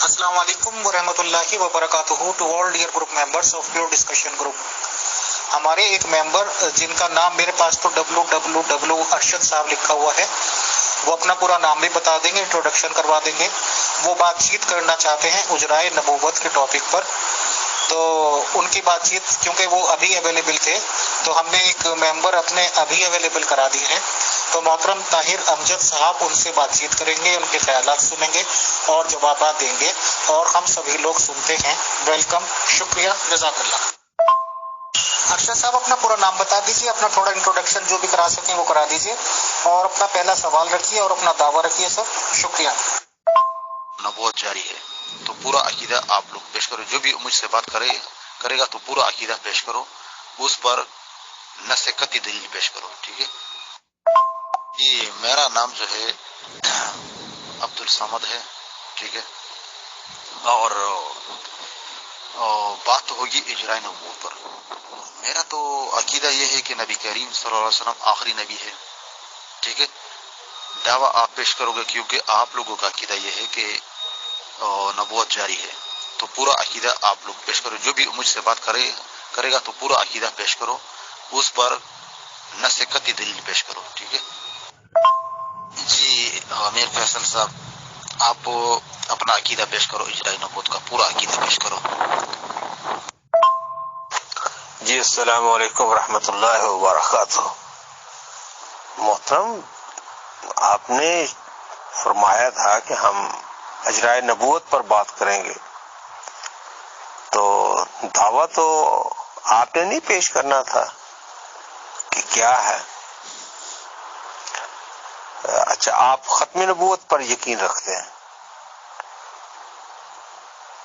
السلام علیکم ورحمۃ اللہ وبرکاتہ to all dear group members of pure discussion group. ہمارے ایک ممبر جن کا نام میرے پاس تو WWW ارشد صاحب لکھا ہوا ہے، وہ اپنا پورا نام بھی بتا دیں گے، انٹروڈکشن کروا دیں گے. وہ بات چیت کرنا چاہتے ہیں اجرائے نبوت کے ٹاپک پر. تو ان کی بات چیت کیونکہ وہ ابھی اویلیبل تھے تو ہم نے ایک ممبر اپنے ابھی اویلیبل کرا دیے ہیں. تو محترم طاہر امجد صاحب ان سے بات چیت کریں گے، ان کے خیالات سنیں گے اور جوابات دیں گے، اور ہم سبھی لوگ سنتے ہیں. ویلکم، شکریہ، جزاک اللہ. ارشد صاحب اپنا پورا نام بتا دیجیے، اپنا تھوڑا انٹروڈکشن جو بھی کرا سکیں وہ کرا دیجیے، اور اپنا پہلا سوال رکھیے اور اپنا دعویٰ رکھیے سر. شکریہ. نبوت جاری ہے تو پورا عقیدہ آپ لوگ پیش کرو. جو بھی مجھ سے بات کرے گا تو پورا عقیدہ پیش کرو، اس پر نص قطعی دلیل پیش کرو. ٹھیک ہے جی. میرا نام جو ہے عبد الصمد ہے. ٹھیک ہے. اور بات ہوگی اجرائے نبوت پر. میرا تو عقیدہ یہ ہے کہ نبی کریم صلی اللہ علیہ وسلم آخری نبی ہے. ٹھیک ہے. دعویٰ آپ پیش کرو گے کیونکہ آپ لوگوں کا عقیدہ یہ ہے کہ نبوت جاری ہے تو پورا عقیدہ آپ لوگ پیش کرو. جو بھی مجھ سے بات کرے گا تو پورا عقیدہ پیش کرو، اس پر نص قطعی دلیل پیش کرو. ٹھیک ہے جی. امیر فیصل صاحب آپ اپنا عقیدہ پیش کرو، اجرائے نبوت کا پورا عقیدہ پیش کرو. جی السلام علیکم ورحمۃ اللہ وبرکاتہ. محترم، آپ نے فرمایا تھا کہ ہم اجرائے نبوت پر بات کریں گے، تو دعویٰ تو آپ نے نہیں پیش کرنا تھا کہ کیا ہے. اچھا، آپ ختم نبوت پر یقین رکھتے ہیں؟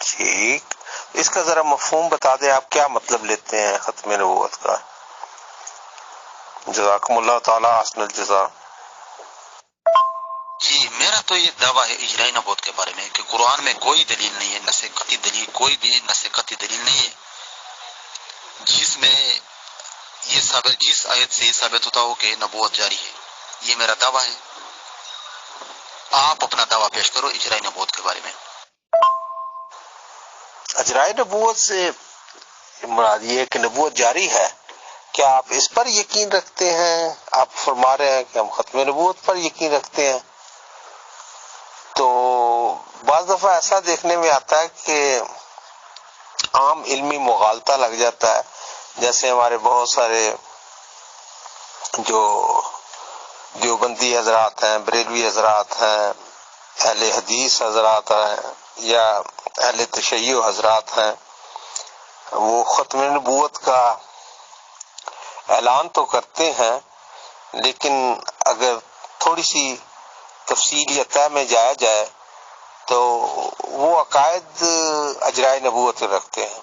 ٹھیک، اس کا ذرا مفہوم بتا دیں، آپ کیا مطلب لیتے ہیں ختم نبوت کا؟ جزاکم اللہ تعالی احسن الجزا. جی میرا تو یہ دعویٰ ہے اجرائے نبوت کے بارے میں کہ قرآن میں کوئی دلیل نہیں ہے، نص قطعی دلیل، کوئی بھی نص قطعی دلیل نہیں ہے جس میں جس آیت سے یہ ثابت ہوتا ہو کہ نبوت جاری ہے. یہ میرا دعویٰ ہے. آپ اپنا دعویٰ پیش کرو اجرائے نبوت کے بارے میں. اجرائے نبوت سے مراد یہ ہے کہ نبوت جاری ہے. کیا آپ اس پر یقین رکھتے ہیں؟ آپ فرما رہے ہیں کہ ہم ختم نبوت پر یقین رکھتے ہیں. تو بعض دفعہ ایسا دیکھنے میں آتا ہے کہ عام علمی مغالطہ لگ جاتا ہے. جیسے ہمارے بہت سارے جو دیوبندی حضرات ہیں، بریلوی حضرات ہیں، اہل حدیث حضرات ہیں، یا اہل تشیع حضرات ہیں، وہ ختم نبوت کا اعلان تو کرتے ہیں، لیکن اگر تھوڑی سی تفصیل یا طے میں جایا جائے تو وہ عقائد اجرائے نبوت رکھتے ہیں.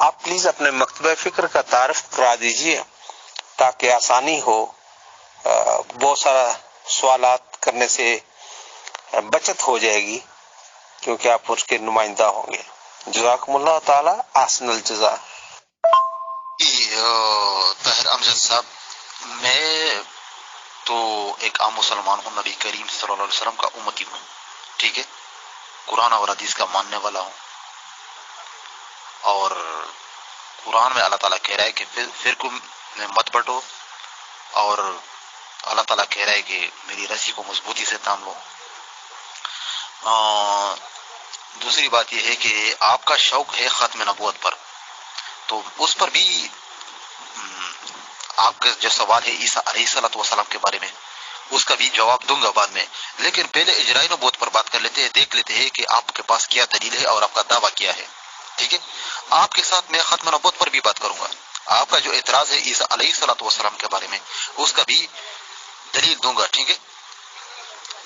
آپ پلیز اپنے مکتبہ فکر کا تعارف کرا دیجئے تاکہ آسانی ہو، بہت سارا سوالات کرنے سے بچت ہو جائے گی کیونکہ آپ اس کے نمائندہ ہوں گے. جزاکم اللہ تعالی احسن الجزا. طاہر امجد صاحب، میں تو ایک عام مسلمان ہوں، نبی کریم صلی اللہ علیہ وسلم کا امتی ہوں. ٹھیک ہے. قرآن اور حدیث کا ماننے والا ہوں، اور قرآن میں اللہ تعالیٰ کہہ رہا ہے کہ فرقوں میں مت بٹو، اور اللہ تعالیٰ کہہ رہا ہے کہ میری رسی کو مضبوطی سے تھام لو. دوسری بات یہ ہے کہ آپ کا شوق ہے ختم نبوت پر، تو اس پر بھی آپ کا جو سوال ہے عیسیٰ علیہ السلام کے بارے میں، اس کا بھی جواب دوں گا بعد میں. لیکن پہلے اجرائے نبوت پر بات کر لیتے ہیں، دیکھ لیتے ہیں کہ آپ کے پاس کیا دلیل ہے اور آپ کا دعویٰ کیا ہے. ٹھیک ہے. آپ کے ساتھ میں ختم نبوت پر بھی بات کروں گا. آپ کا جو اعتراض ہے عیسیٰ علیہ السلام کے بارے میں، اس کا بھی دلیل دوں گا. ٹھیک ہے.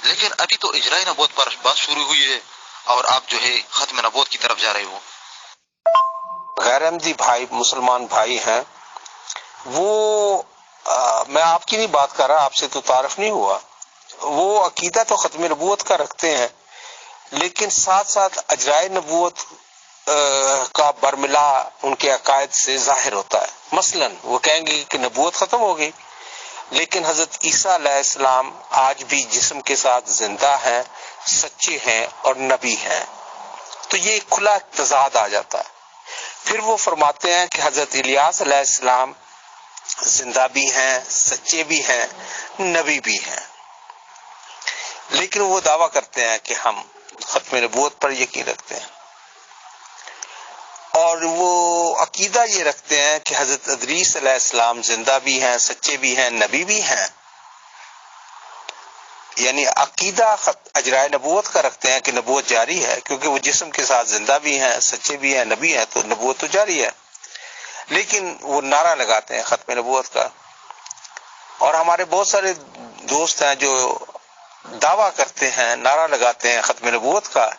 لیکن ابھی تو اجرائے نبوت پر بات شروع ہوئی ہے اور آپ جو ہے ختم نبوت کی طرف جا رہے ہو. غیر احمدی بھائی مسلمان بھائی ہیں وہ میں آپ کی نہیں بات کر رہا، آپ سے تو تعارف نہیں ہوا، وہ عقیدہ تو ختم نبوت کا رکھتے ہیں لیکن ساتھ ساتھ اجرائے نبوت کا برملا ان کے عقائد سے ظاہر ہوتا ہے۔ مثلا وہ کہیں گے کہ نبوت ختم ہو گئی لیکن حضرت عیسیٰ علیہ السلام آج بھی جسم کے ساتھ زندہ ہیں، سچے ہیں اور نبی ہیں، تو یہ کھلا تضاد آ جاتا ہے۔ پھر وہ فرماتے ہیں کہ حضرت الیاس علیہ السلام زندہ بھی ہیں، سچے بھی ہیں، نبی بھی ہیں، لیکن وہ دعویٰ کرتے ہیں کہ ہم ختم نبوت پر یقین رکھتے ہیں، اور وہ عقیدہ یہ رکھتے ہیں کہ حضرت ادریس علیہ السلام زندہ بھی ہیں، سچے بھی ہیں، نبی بھی ہیں، یعنی عقیدہ اجرائے نبوت کا رکھتے ہیں کہ نبوت جاری ہے، کیونکہ وہ جسم کے ساتھ زندہ بھی ہیں، سچے بھی ہیں، نبی ہیں، تو نبوت تو جاری ہے، لیکن وہ نعرہ لگاتے ہیں ختم نبوت کا۔ اور ہمارے بہت سارے دوست ہیں جو دعویٰ کرتے ہیں، نعرہ لگاتے ہیں ختم نبوت کا،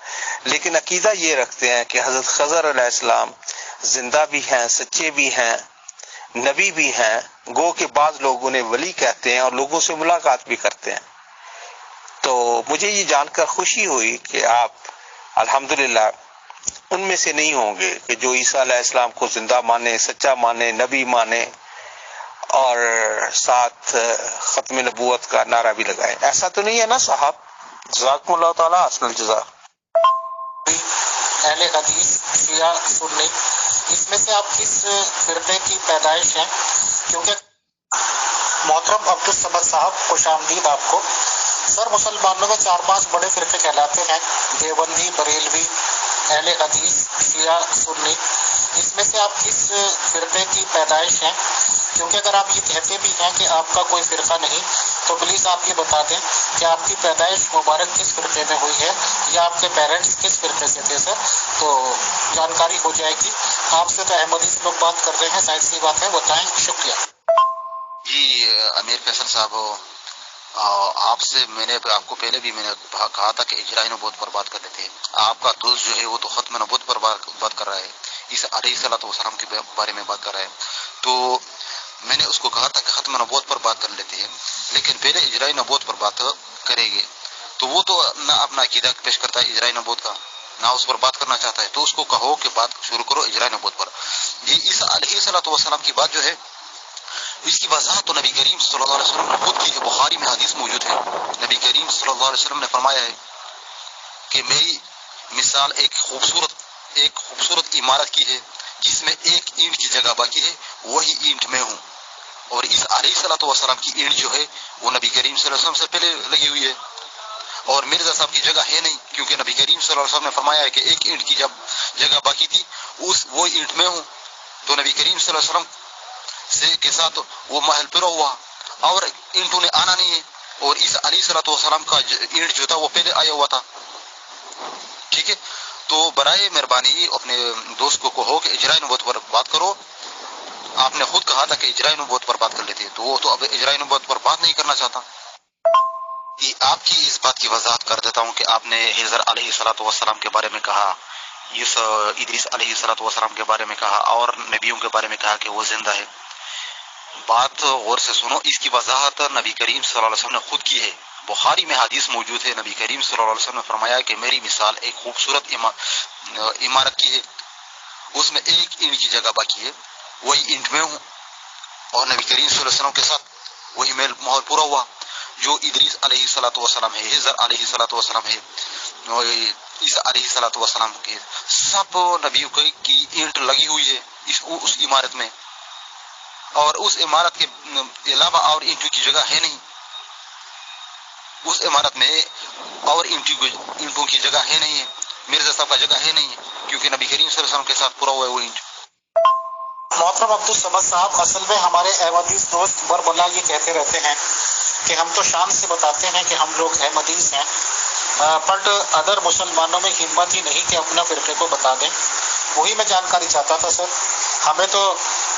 لیکن عقیدہ یہ رکھتے ہیں کہ حضرت خضر علیہ السلام زندہ بھی ہیں، سچے بھی ہیں، نبی بھی ہیں، گو کہ بعض لوگ انہیں ولی کہتے ہیں اور لوگوں سے ملاقات بھی کرتے ہیں۔ تو مجھے یہ جان کر خوشی ہوئی کہ آپ الحمدللہ ان میں سے نہیں ہوں گے کہ جو عیسیٰ علیہ السلام کو زندہ مانے، سچا مانے، نبی مانے اور ساتھ ختم نبوت کا نعرہ بھی لگائے۔ ایسا تو نہیں ہے نا صاحب؟ جزاکم اللہ تعالیٰ احسن الجزا۔ اہل حدیث، شیعہ، سنی، اس میں سے آپ کس فرقے کی پیدائش ہیں؟ کیونکہ محترم عبدالصمد صاحب، خوش آمدید آپ کو۔ سر، مسلمانوں میں 4-5 بڑے فرقے کہلاتے ہیں، دیوبندی، بریلوی، اہل حدیث، شیعہ، سنی، اس میں سے آپ کس فرقے کی پیدائش ہیں؟ کیونکہ اگر آپ یہ کہتے بھی ہیں کہ آپ کا کوئی فرقہ نہیں تو پلیز آپ یہ بتا دیں کہ آپ کی پیدائش مبارک کس فرقے میں ہوئی ہے یا آپ کے پیرنٹس کس فرقے سے تھے سر، تو جانکاری ہو جائے گی۔ آپ سے تو احمدی سے لوگ بات کر رہے ہیں، ظاہر سی بات ہے، بتائیں، شکریہ۔ جی امیر فیصل صاحب، آپ سے میں نے آپ کو پہلے بھی میں نے کہا تھا کہ اجراء نبوت پر بات کر لیتے ہیں۔ آپ کا دوست جو ہے وہ تو ختم نبوت پر بات کر رہا ہے، اس علیہ الصلوۃ والسلام کے بارے میں بات کر رہا ہے، تو میں نے اس کو کہا تھا کہ ختم نبوت پر بات کر لیتے ہیں، لیکن پہلے اجراء نبوت پر بات کریں گے، تو وہ تو نہ اپنا عقیدہ پیش کرتا ہے اجراء نبوت کا، نہ اس پر بات کرنا چاہتا ہے، تو اس کو کہو کہ بات شروع کرو اجراء نبوت پر۔ یہ اس علیہ الصلوۃ والسلام کی بات جو ہے، اس کی وضاحت تو نبی کریم صلی اللہ علیہ وسلم نے خود کی ہے، بخاری میں حدیث موجود ہے۔ نبی کریم صلی اللہ علیہ وسلم نے فرمایا ہے کہ میری مثال ایک خوبصورت عمارت کی ہے جس میں ایک اینٹ کی جگہ باقی ہے، وہی اینٹ میں ہوں، اور اس علیہ الصلوۃ والسلام کی اینٹ جو ہے وہ نبی کریم صلی اللہ علیہ وسلم سے پہلے لگی ہوئی ہے، اور مرزا صاحب کی جگہ ہے نہیں، کیونکہ نبی کریم صلی اللہ علیہ وسلم نے فرمایا ہے کہ ایک اینٹ کی جب جگہ باقی تھی وہ اینٹ میں ہوں، تو نبی کریم صلی اللہ علیہ وسلم کے ساتھ وہ محل پورا ہوا اور اینٹوں نے آنا نہیں ہے، اور اس علیہ الصلوۃ والسلام کا اینٹ جو تھا وہ پہلے آیا ہوا تھا، ٹھیک ہے۔ تو برائے مہربانی اپنے دوست کو کہو کہ اجراء نبوت پر بات کرو، آپ نے خود کہا تھا کہ اجراء نبوت پر بات کر لیتے، تو وہ تو اب اجراء نبوت پر بات نہیں کرنا چاہتا۔ آپ کی اس بات کی وضاحت کر دیتا ہوں کہ آپ نے حضر علیہ الصلوۃ والسلام کے بارے میں کہا، اس ادریس علیہ الصلوۃ والسلام کے بارے میں کہا، اور نبیوں کے بارے میں کہا کہ وہ زندہ ہے۔ بات غور سے سنو، اس کی وضاحت نبی کریم صلی اللہ علیہ وسلم نے خود کی ہے، بخاری میں حدیث موجود ہے۔ نبی کریم صلی اللہ علیہ وسلم نے فرمایا کہ میری مثال ایک خوبصورت عمارت کی ہے، اس میں ایک اینٹ کی جگہ باقی ہے، وہی اینٹ میں ہوں، اور نبی کریم صلی اللہ علیہ وسلم کے ساتھ وہی محل پورا ہوا۔ جو ادریس علیہ الصلوۃ والسلام ہے، حضر علیہ الصلوۃ والسلام ہے، اس علیہ الصلوۃ والسلام کے سب نبیوں کی اینٹ لگی ہوئی ہے اس عمارت میں، اور اس عمارت کے علاوہ اور اینٹوں کی جگہ ہے نہیں، اس عمارت میں اور اینٹوں کی جگہ ہے نہیں ہے، مرزا صاحب کا جگہ ہے نہیں ہے، کیونکہ نبی کریم صلی اللہ علیہ وسلم کے ساتھ پورا ہوا ہے وہ اینٹ۔ محترم عبدالصمد صاحب، اصل میں ہمارے احمدیز دوست بربلا یہ کہتے رہتے ہیں کہ ہم تو شان سے بتاتے ہیں کہ ہم لوگ احمدیز ہیں، بٹ ادر مسلمانوں میں ہمت ہی نہیں کہ اپنا فرقے کو بتا دیں۔ وہی میں جانکاری چاہتا تھا سر، ہمیں تو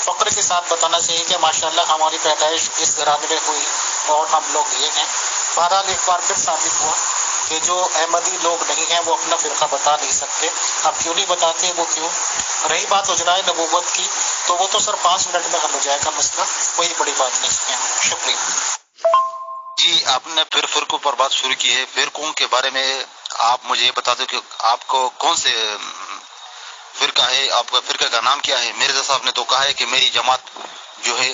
فخر کے ساتھ بتانا چاہیے کہ ماشاءاللہ ہماری پیدائش اس گھرانے میں ہوئی اور ہم لوگ یہ ہیں۔ بہرحال ایک بار پھر ثابت ہوا کہ جو احمدی لوگ نہیں ہیں وہ اپنا فرقہ بتا نہیں سکتے. اب کیوں نہیں بتاتے, وہ کیوں؟ رہی بات اجرائے نبوت کی تو وہ تو سر 5 منٹ میں حل ہو جائے گا مسئلہ, کوئی بڑی بات نہیں ہے. شکریہ. جی, آپ نے پھر فرقوں پر بات شروع کی ہے. فرقوں کے بارے میں آپ مجھے یہ بتا دو کہ آپ کو کون سے فرقہ ہے, آپ کا فرقہ کا نام کیا ہے؟ مرزا صاحب نے تو کہا ہے کہ میری جماعت جو ہے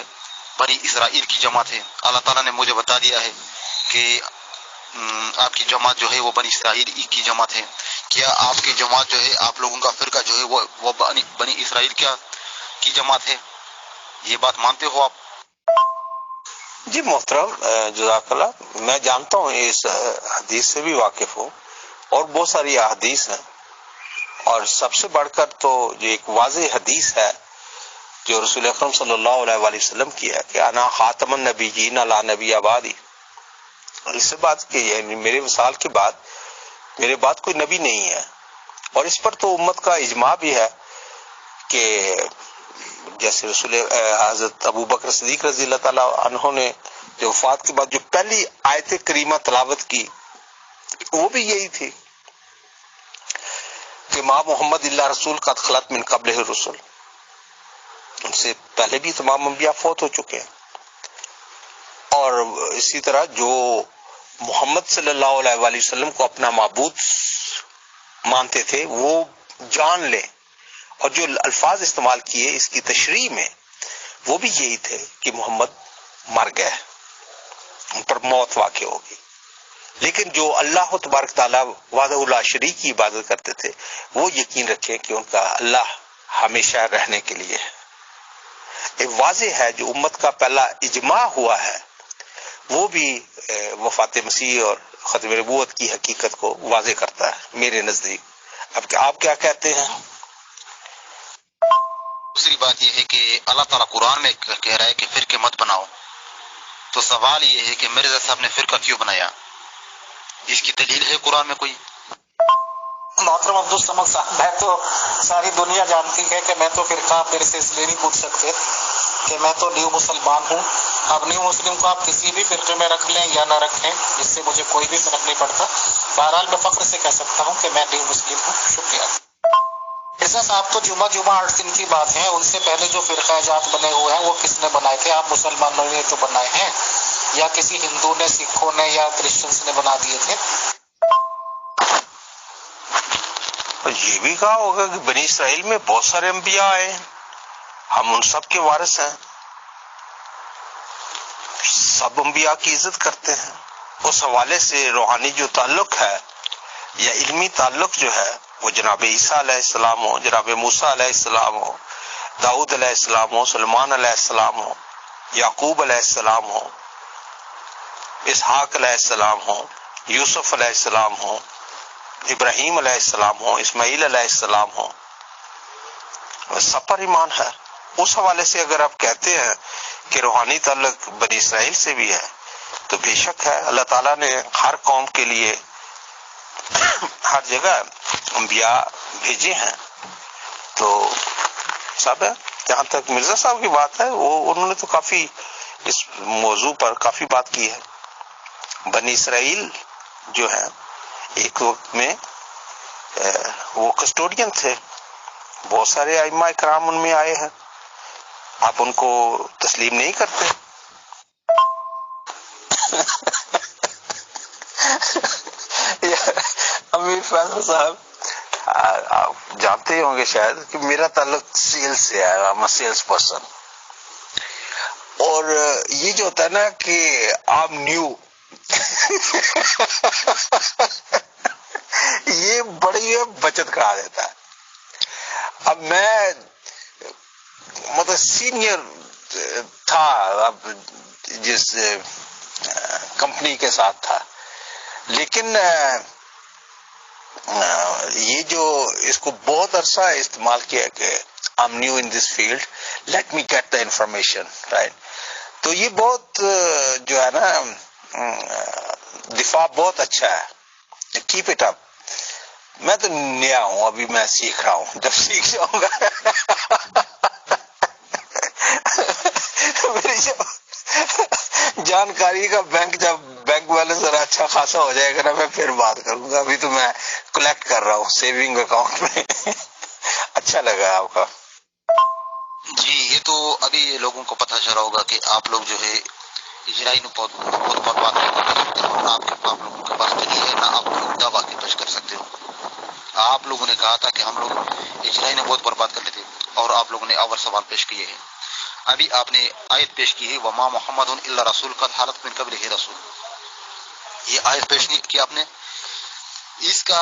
بنی اسرائیل کی جماعت ہے. اللہ تعالیٰ نے مجھے بتا دیا ہے کہ آپ کی جماعت جو ہے وہ بنی اسرائیل کی جماعت ہے. کیا آپ کی جماعت جو ہے, آپ لوگوں کا فرقہ جو ہے وہ بنی اسرائیل کی جماعت ہے؟ یہ بات مانتے ہو آپ؟ جی محترم, جزاک اللہ. میں جانتا ہوں, اس حدیث سے بھی واقف ہوں, اور بہت ساری احادیث ہیں, اور سب سے بڑھ کر تو جو ایک واضح حدیث ہے جو رسول اکرم صلی اللہ علیہ وآلہ وسلم کی ہے کہ انا خاتم النبیین لا نبی آبادی. اس سے بات کہ یعنی میرے وصال کے بعد میرے بعد کوئی نبی نہیں ہے. اور اس پر تو امت کا اجماع بھی ہے کہ جیسے رسول حضرت ابو بکر صدیق رضی اللہ تعالیٰ عنہ نے جو وفات کے بعد جو پہلی آیت کریمہ تلاوت کی وہ بھی یہی تھی کہ ما محمد اللہ رسول قد خلت من قبلہ الرسل. ان سے پہلے بھی تمام انبیاء فوت ہو چکے ہیں. اور اسی طرح جو محمد صلی اللہ علیہ وآلہ وسلم کو اپنا معبود مانتے تھے وہ جان لیں, اور جو الفاظ استعمال کیے اس کی تشریح میں وہ بھی یہی تھے کہ محمد مر گئے, ان پر موت واقع ہوگی. لیکن جو اللہ تبارک تعالیٰ وحدہ لا شریک کی عبادت کرتے تھے وہ یقین رکھیں کہ ان کا اللہ ہمیشہ رہنے کے لیے ہے. ایک واضح ہے جو امت کا پہلا اجماع ہوا ہے وہ بھی وفات مسیح اور ختم نبوت کی حقیقت کو واضح کرتا ہے میرے نزدیک. اب آپ کیا کہتے ہیں؟ دوسری بات یہ ہے کہ اللہ تعالیٰ قرآن میں کہہ رہا ہے کہ فرقے مت بناؤ. تو سوال یہ ہے کہ مرزا صاحب نے فرقہ کیوں بنایا؟ اس کی دلیل ہے قرآن میں کوئی؟ محترم عبدالصمد صاحب, میں تو ساری دنیا جانتی ہے کہ میں تو فرقہ آپ میرے سے اس لیے نہیں پوچھ سکتے کہ میں تو نیو مسلمان ہوں. اب نیو مسلم کو آپ کسی بھی فرقے میں رکھ لیں یا نہ رکھیں, اس سے مجھے کوئی بھی فرق نہیں پڑتا. بہرحال میں فخر سے کہہ سکتا ہوں کہ میں نیو مسلم ہوں. شکریہ. مرزا صاحب تو جمعہ 8 دن کی بات ہے, ان سے پہلے جو فرقہ جات بنے ہوئے ہیں وہ کس نے بنائے تھے؟ آپ مسلمانوں نے تو بنائے ہیں, یا کسی ہندو نے, سکھوں نے یا کرسچنس نے بنا دیے تھے؟ یہ بھی کہا ہوگا کہ بنی اسرائیل میں بہت سارے انبیاء آئے ہیں, ہم ان سب کے وارث ہیں, سب انبیاء کی عزت کرتے ہیں. اس حوالے سے روحانی جو تعلق ہے یا علمی تعلق جو ہے وہ جناب عیسیٰ علیہ السلام ہو, جناب موسیٰ علیہ السلام ہو, داؤد علیہ السلام ہو, سلیمان علیہ السلام ہو, یعقوب علیہ السلام ہو, اسحاق علیہ السلام ہو, یوسف علیہ السلام ہو, ابراہیم علیہ السلام ہو, اسماعیل علیہ السلام ہو, سب پر ایمان ہے. اس حوالے سے اگر آپ کہتے ہیں کہ روحانی تعلق بنی اسرائیل سے بھی ہے تو بے شک ہے. اللہ تعالیٰ نے ہر قوم کے لیے ہر جگہ انبیاء بھیجے ہیں, تو سب ہے. جہاں تک مرزا صاحب کی بات ہے وہ انہوں نے تو کافی اس موضوع پر کافی بات کی ہے. بنی اسرائیل جو ہے ایک وقت میں وہ کسٹوڈین تھے, بہت سارے ائمہ کرام ان میں آئے ہیں, آپ ان کو تسلیم نہیں کرتے؟ امیر فیصل صاحب, آپ جانتے ہی ہوں گے شاید کہ میرا تعلق سیل سے ہے, I'm a سیلس پرسن. اور یہ جو ہوتا ہے نا کہ آپ نیو یہ بڑی بچت کرا دیتا ہے. اب میں مطلب سینئر تھا اب جس کمپنی کے ساتھ تھا, لیکن یہ جو اس کو بہت عرصہ استعمال کیا کہ I'm new in this field, let me get the information, right. تو یہ بہت جو ہے نا دفاع بہت اچھا ہے, keep it up. میں تو نیا ہوں, ابھی میں سیکھ رہا ہوں, جب سیکھ جاؤں گا میری جانکاری کا جب بینک بیلنس ذرا اچھا خاصا ہو جائے گا نا میں پھر بات کروں گا. ابھی تو میں کلیکٹ کر رہا ہوں سیونگ اکاؤنٹ میں. اچھا لگا آپ کا. جی یہ تو ابھی لوگوں کو پتہ چلا ہوگا کہ آپ لوگ جو ہے اجرائی بہت بات کرتے ہو، نہ آپ لوگوں کے پاس دلیل ہے، نہ آپ لوگ دعویٰ کے پیش کر سکتے ہو. آپ لوگوں نے کہا تھا کہ ہم لوگ اجرائی نے بہت برباد کر لیتے اور آپ لوگوں نے اور سوال پیش کیے ہیں. ابھی آپ نے آیت پیش کی ہے وما محمد الا رسول قد حالت من قبلہ رسول. یہ آیت پیش نہیں کی آپ نے. اس کا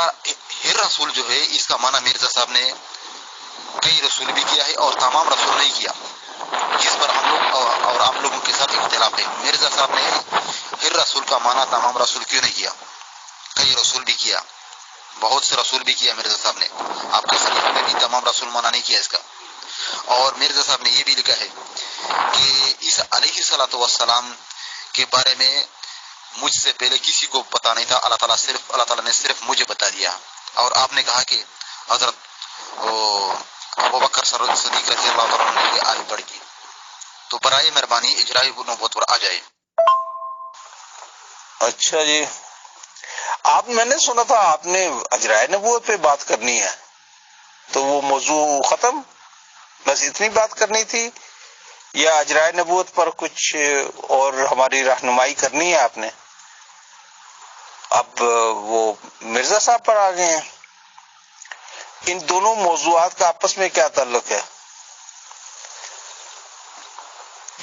ہر رسول جو ہے اس کا معنی مرزا صاحب نے کئی رسول بھی کیا ہے اور تمام رسول نہیں کیا، جس پر ہم لوگ اور آپ لوگوں کے ساتھ اختلاف ہے. مرزا صاحب نے ہر رسول کا معنی تمام رسول کیوں نہیں کیا؟ کئی رسول بھی کیا، بہت سے رسول بھی کیا مرزا صاحب نے. آپ کے خلیفہ نے بھی تمام رسول مانا نہیں کیا اس کا. اور مرزا صاحب نے یہ بھی لکھا ہے کہ عیسیٰ علیہ الصلوۃ والسلام کے بارے میں مجھ سے پہلے کسی کو پتا نہیں تھا، اللہ تعالیٰ نے صرف مجھے بتا دیا. اور آپ نے کہا کہ حضرت ابوبکر صدیق رضی اللہ تعالیٰ عنہ نے آیت پڑھی کی. تو برائے مہربانی اجرائی نبوت پر آ جائے. اچھا جی، میں نے سنا تھا آپ نے اجرائے نبوت پہ بات کرنی ہے، تو وہ موضوع ختم، بس اتنی بات کرنی تھی، یا اجرائے نبوت پر کچھ اور ہماری رہنمائی کرنی ہے آپ نے؟ اب وہ مرزا صاحب پر آ گئے ہیں. ان دونوں موضوعات کا آپس میں کیا تعلق ہے؟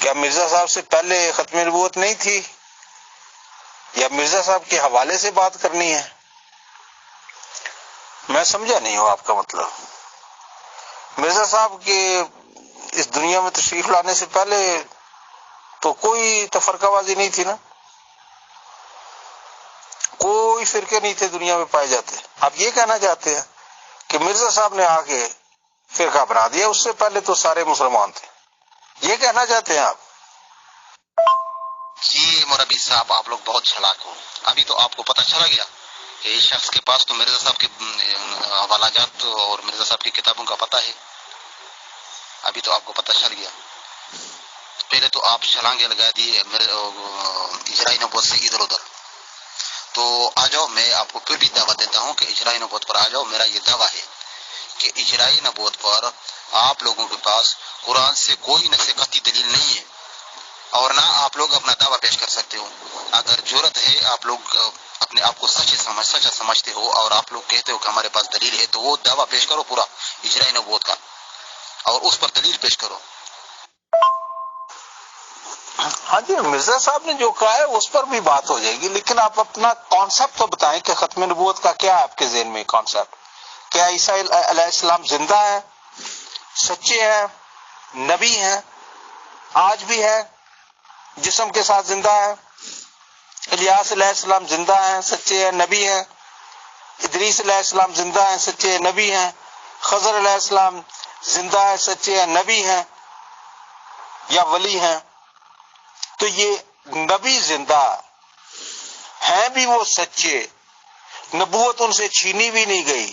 کیا مرزا صاحب سے پہلے ختم نبوت نہیں تھی، یا مرزا صاحب کے حوالے سے بات کرنی ہے؟ میں سمجھا نہیں ہوں آپ کا مطلب. مرزا صاحب کے اس دنیا میں تشریف لانے سے پہلے تو کوئی تفرقہ بازی نہیں تھی نا، کوئی فرقے نہیں تھے دنیا میں پائے جاتے. آپ یہ کہنا چاہتے ہیں کہ مرزا صاحب نے آ کے فرقہ بنا دیا، اس سے پہلے تو سارے مسلمان تھے، یہ کہنا چاہتے ہیں آپ؟ جی مربی صاحب آپ لوگ بہت چلاک ہو. ابھی تو آپ کو پتہ چلا گیا کہ اس شخص کے پاس تو مرزا صاحب کے حوالہ جات اور مرزا صاحب کی کتابوں کا پتہ ہے. ابھی تو آپ کو پتہ چل گیا. پہلے تو آپ چھلانگے لگا دیے اجرائی نبوت سے ادھر ادھر. تو آ جاؤ، میں آپ کو پھر بھی دعوت دیتا ہوں کہ اجرائی نبوت پر آ جاؤ. میرا یہ دعویٰ ہے کہ اجرائی نبوت پر آپ لوگوں کے پاس قرآن سے کوئی نقص قطعی دلیل نہیں ہے، اور نہ آپ لوگ اپنا دعویٰ پیش کر سکتے ہو. اگر ضرورت ہے آپ لوگ اپنے آپ کو سچا سمجھتے ہو اور آپ لوگ کہتے ہو کہ ہمارے پاس دلیل ہے، تو وہ دعویٰ پیش کرو پورا اجرائی نبوت کا، اور اس پر دلیل پیش کرو. ہاں جی، مرزا صاحب نے جو کہا ہے اس پر بھی بات ہو جائے گی، لیکن آپ اپنا کانسیپٹ تو بتائیں کہ ختم نبوت کا کیا ہے آپ کے ذہن میں کانسیپٹ. کیا عیسیٰ علیہ السلام زندہ ہے، سچے ہیں، نبی ہیں، آج بھی ہے، جسم کے ساتھ زندہ ہے؟ الیاس علیہ السلام زندہ ہیں، سچے ہیں، نبی ہیں. ادریس علیہ السلام زندہ ہیں، سچے ہیں، نبی ہیں. خضر علیہ السلام زندہ ہے، سچے ہیں، نبی ہیں یا ولی ہیں. تو یہ نبی زندہ ہیں بھی، وہ سچے، نبوت ان سے چھینی بھی نہیں گئی.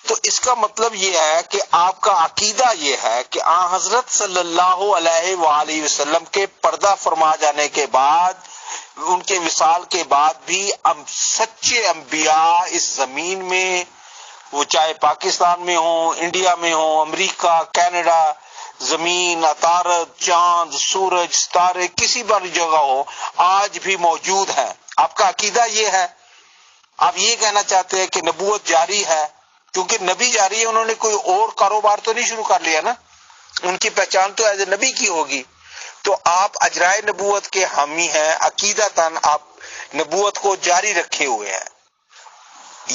تو اس کا مطلب یہ ہے کہ آپ کا عقیدہ یہ ہے کہ آن حضرت صلی اللہ علیہ وآلہ وسلم کے پردہ فرما جانے کے بعد، ان کے وصال کے بعد بھی سچے انبیاء اس زمین میں، وہ چاہے پاکستان میں ہوں، انڈیا میں ہوں، امریکہ، کینیڈا، زمین، عطارد، چاند، سورج، ستارے، کسی بھی جگہ ہو، آج بھی موجود ہیں. آپ کا عقیدہ یہ ہے؟ آپ یہ کہنا چاہتے ہیں کہ نبوت جاری ہے؟ کیونکہ نبی جاری ہے، انہوں نے کوئی اور کاروبار تو نہیں شروع کر لیا نا، ان کی پہچان تو ایز اے نبی کی ہوگی. تو آپ اجرائے نبوت کے حامی ہیں، عقیدتاً آپ نبوت کو جاری رکھے ہوئے ہیں،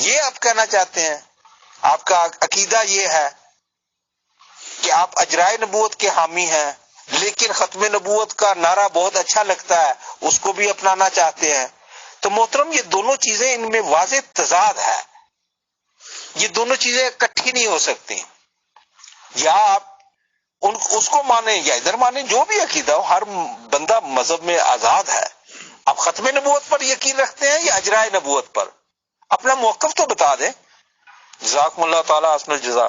یہ آپ کہنا چاہتے ہیں؟ آپ کا عقیدہ یہ ہے کہ آپ اجرائے نبوت کے حامی ہیں، لیکن ختم نبوت کا نعرہ بہت اچھا لگتا ہے، اس کو بھی اپنانا چاہتے ہیں. تو محترم، یہ دونوں چیزیں، ان میں واضح تضاد ہے. یہ دونوں چیزیں اکٹھی نہیں ہو سکتی. یا آپ اس کو مانیں یا ادھر مانیں، جو بھی عقیدہ ہو، ہر بندہ مذہب میں آزاد ہے. آپ ختم نبوت پر یقین رکھتے ہیں یا اجرائے نبوت پر؟ اپنا موقف تو بتا دیں. جزاکم اللہ تعالی احسن الجزا.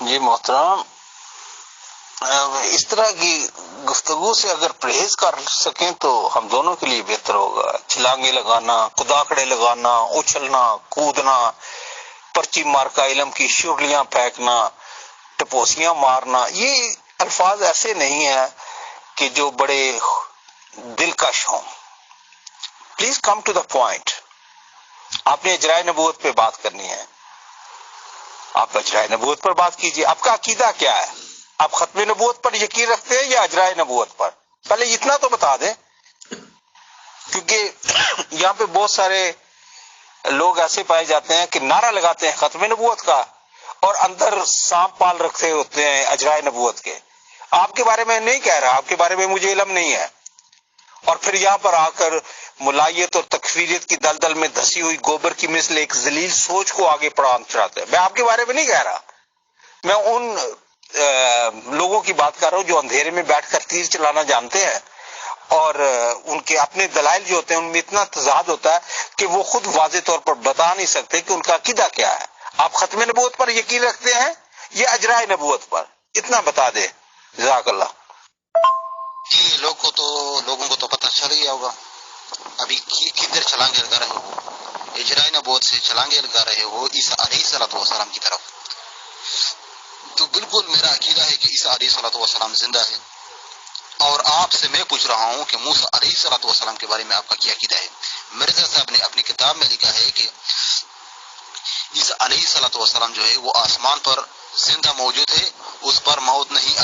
جی محترم، اس طرح کی گفتگو سے اگر پرہیز کر سکیں تو ہم دونوں کے لیے بہتر ہوگا. چھلانگے لگانا، کداکڑے لگانا، اچھلنا، کودنا، پرچی مار کا علم کی شرلیاں پھینکنا، ٹپوسیاں مارنا، یہ الفاظ ایسے نہیں ہیں کہ جو بڑے دلکش ہوں. Please come to the point. آپ نے اجرائے نبوت پہ بات کرنی ہے، آپ اجرائے نبوت پر بات کیجئے. آپ کا عقیدہ کیا ہے؟ آپ ختم نبوت پر یقین رکھتے ہیں یا اجرائے نبوت پر؟ پہلے اتنا تو بتا دیں، کیونکہ یہاں پہ بہت سارے لوگ ایسے پائے جاتے ہیں کہ نعرہ لگاتے ہیں ختم نبوت کا اور اندر سانپ پال رکھتے ہوتے ہیں اجرائے نبوت کے. آپ کے بارے میں نہیں کہہ رہا، آپ کے بارے میں مجھے علم نہیں ہے، اور پھر یہاں پر آ کر ملائیت اور تکفیریت کی دلدل میں دھسی ہوئی گوبر کی مثل ایک ذلیل سوچ کو آگے بڑھانا چاہتے ہیں. میں آپ کے بارے میں نہیں کہہ رہا، میں ان لوگوں کی بات کر رہا ہوں جو اندھیرے میں بیٹھ کر تیر چلانا جانتے ہیں اور ان کے اپنے دلائل جو ہوتے ہیں ان میں اتنا تضاد ہوتا ہے کہ وہ خود واضح طور پر بتا نہیں سکتے کہ ان کا عقیدہ کیا ہے. آپ ختم نبوت پر یقین رکھتے ہیں یا اجرائے نبوت پر؟ اتنا بتا دے. جزاک اللہ. جی لوگوں کو تو پتہ چل گیا ہوگا. ابھی کدھر چھلانگے لگا رہے ہو؟ اجرائے نبوت سے چھلانگے لگا رہے ہو عیسیٰ علیہ السلام کی طرف. تو بالکل میرا عقیدہ ہے کہ عیسیٰ علیہ السلام زندہ ہے، اور آپ سے میں پوچھ رہا ہوں کہ موسیٰ علیہ السلام کے بارے میں آپ کا کیا عقیدہ ہے؟ مرزا صاحب نے اپنی کتاب میں لکھا ہے کہ عیسیٰ علیہ السلام جو ہے وہ آسمان پر زندہ موجود ہے، اس پر موت نہیں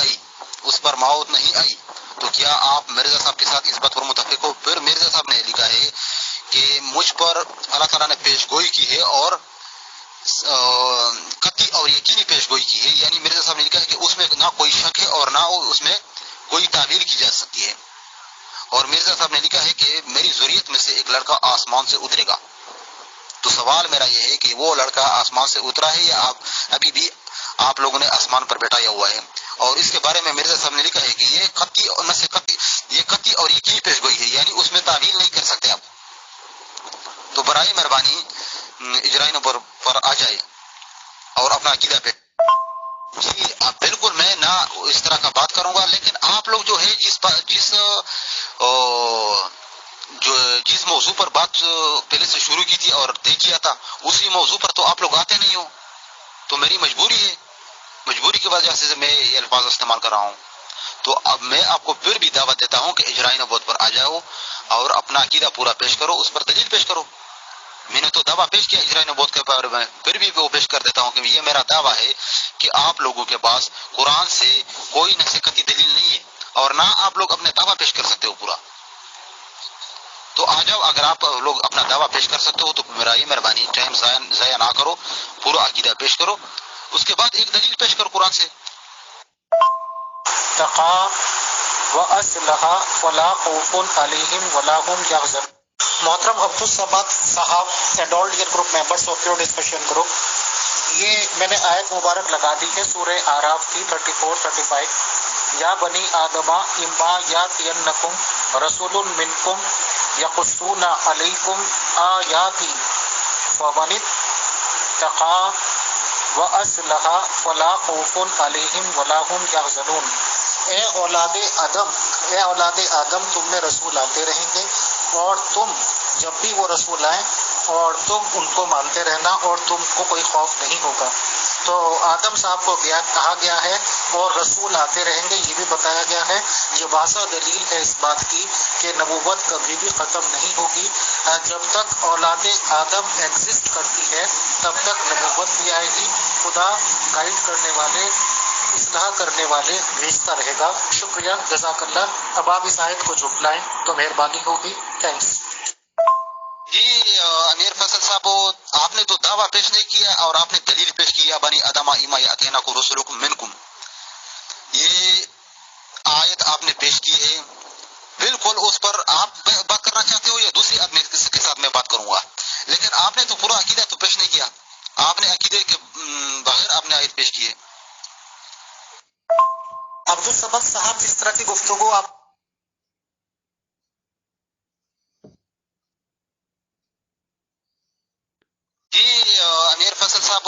آئی. تو کیا آپ مرزا صاحب کے ساتھ اس بات پر متفق ہو؟ پھر مرزا صاحب نے لکھا ہے کہ مجھ پر اللہ تعالیٰ نے پیش گوئی کی ہے اور قطعی اور یقینی پیش گوئی کی ہے. یعنی مرزا صاحب نے لکھا ہے کہ اس میں نہ کوئی شک ہے اور نہ اس میں کوئی تعبیر کی جا سکتی ہے. اور مرزا صاحب نے لکھا ہے کہ میری ذریت میں سے ایک لڑکا آسمان سے اترے گا. تو سوال میرا یہ ہے کہ وہ لڑکا آسمان سے اترا ہے یا ابھی بھی آپ لوگوں نے آسمان پر بیٹھایا ہوا ہے؟ اور اس کے بارے میں مرزا صاحب نے لکھا ہے کہ یہ قطعی اور یقینی پیش گوئی ہے، یعنی اس میں تعویل نہیں کر سکتے آپ. تو برائے مہربانی اجرائے نبوت پر آ جائے اور اپنا عقیدہ پہ. جی بالکل میں نہ اس طرح کا بات کروں گا، لیکن آپ لوگ جو ہے جس موضوع پر بات پہلے سے شروع کی تھی اور طے کیا تھا اسی موضوع پر تو آپ لوگ آتے نہیں ہو. تو میری مجبوری ہے، مجبوری کی وجہ سے میں یہ الفاظ استعمال کر رہا ہوں. تو اب میں آپ کو پھر بھی دعوت دیتا ہوں کہ اجرائے نبوت پر آ جاؤ اور اپنا عقیدہ پورا پیش کرو، اس پر دلیل پیش کرو. میں نے تو دعویٰ پیش کیا اجرائے نبوت کے بارے میں، پھر بھی وہ پیش کر دیتا ہوں کہ یہ میرا دعویٰ ہے کہ آپ لوگوں کے پاس قرآن سے کوئی نصیحتی دلیل نہیں ہے اور نہ آپ لوگ اپنے دعویٰ پیش کر سکتے ہو پورا. تو آ جاؤ، اگر آپ لوگ اپنا دعویٰ پیش کر سکتے ہو تو میرا یہ مہربانی ٹائم ضائع نہ کرو، پورا عقیدہ پیش کرو، اس کے بعد ایک دلیل پیش کرو قرآن سے. تقا وأصلح ولا خوف علیہم ولا هم یحزنون. محترم عبد الصمد صاحب and all dear group members of your discussion group, یہ میں نے آیت مبارک لگا دی ہے سورہ اعراف کی 34-35. یا بنی آدم اما یاتینکم رسول منکم یقصون علیکم آیاتی فمن اتقی واصلح فلا خوف علیہم ولا هم یحزنون. اے اولاد آدم تم میں رسول آتے رہیں گے اور تم جب بھی وہ رسول آئیں اور تم ان کو مانتے رہنا اور تم کو کوئی خوف نہیں ہوگا. تو آدم صاحب کو کہا گیا ہے اور رسول آتے رہیں گے، یہ بھی بتایا گیا ہے. یہ واضح دلیل ہے اس بات کی کہ نبوت کبھی بھی ختم نہیں ہوگی. جب تک اولاد آدم ایگزسٹ کرتی ہے تب تک نبوت بھی آئے گی. خدا گائیڈ کرنے والے، اصلاح کرنے والے بھیجتا رہے گا. شکریہ، جزاک اللہ. اب آپ اس آیت کو جھٹلائیں تو مہربانی ہوگی. تھینکس. جی امیر فیصل صاحب، آپ نے تو دعویٰ پیش نہیں کیا اور آپ نے دلیل پیش کیا بنی آدم اما یاتینکم رسولکم منکم. یہ آیت آپ نے پیش کی ہے، بالکل اس پر آپ بات کرنا چاہتے ہو یا دوسری آدمی کے ساتھ میں بات کروں گا، لیکن آپ نے تو پورا عقیدہ تو پیش نہیں کیا. آپ نے عقیدے کے بغیر آپ نے آیت پیش کی ہے. عبد الصمد صاحب اس طرح کی گفتگو آپ جی امیر فیصل صاحب،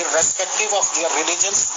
irrespective of their religions,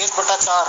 1/4